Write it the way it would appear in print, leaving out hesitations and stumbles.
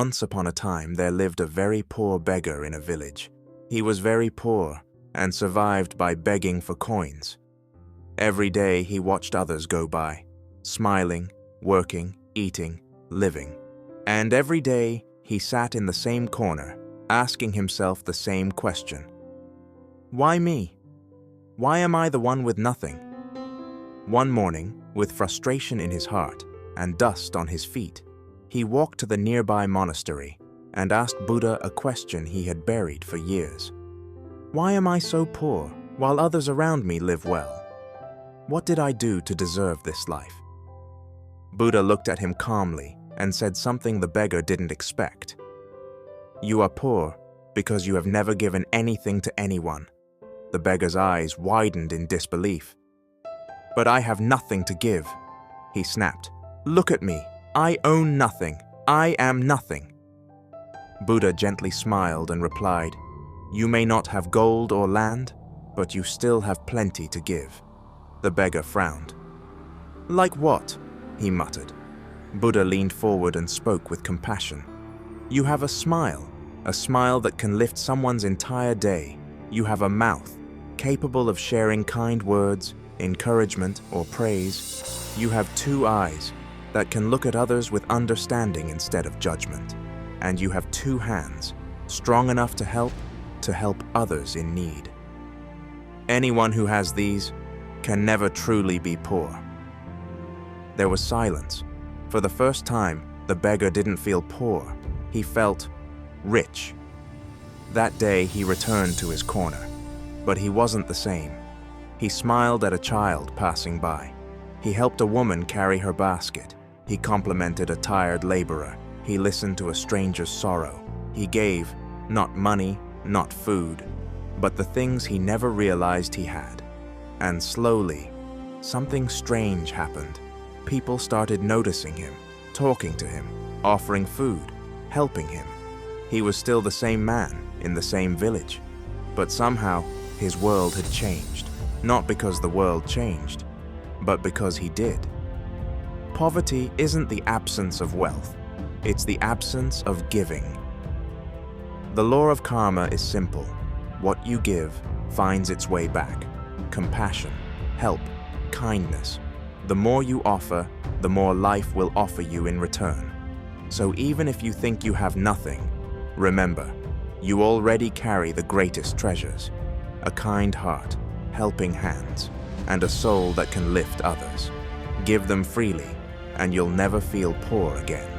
Once upon a time there lived a very poor beggar in a village. He was very poor and survived by begging for coins. Every day he watched others go by, smiling, working, eating, living. And every day he sat in the same corner, asking himself the same question. Why me? Why am I the one with nothing? One morning, with frustration in his heart and dust on his feet, he walked to the nearby monastery and asked Buddha a question he had buried for years. Why am I so poor while others around me live well? What did I do to deserve this life? Buddha looked at him calmly and said something the beggar didn't expect. You are poor because you have never given anything to anyone. The beggar's eyes widened in disbelief. But I have nothing to give, he snapped. Look at me. I own nothing. I am nothing. Buddha gently smiled and replied, You may not have gold or land, but you still have plenty to give. The beggar frowned. Like what? He muttered. Buddha leaned forward and spoke with compassion. You have a smile that can lift someone's entire day. You have a mouth, capable of sharing kind words, encouragement, or praise. You have 2 eyes that can look at others with understanding instead of judgment. And you have 2 hands, strong enough to help others in need. Anyone who has these can never truly be poor. There was silence. For the first time, the beggar didn't feel poor. He felt rich. That day, he returned to his corner. But he wasn't the same. He smiled at a child passing by. He helped a woman carry her basket. He complimented a tired laborer. He listened to a stranger's sorrow. He gave, not money, not food, but the things he never realized he had. And slowly, something strange happened. People started noticing him, talking to him, offering food, helping him. He was still the same man in the same village, but somehow his world had changed. Not because the world changed, but because he did. Poverty isn't the absence of wealth, it's the absence of giving. The law of karma is simple. What you give finds its way back. Compassion, help, kindness. The more you offer, the more life will offer you in return. So even if you think you have nothing, remember, you already carry the greatest treasures: a kind heart, helping hands, and a soul that can lift others. Give them freely, and you'll never feel poor again.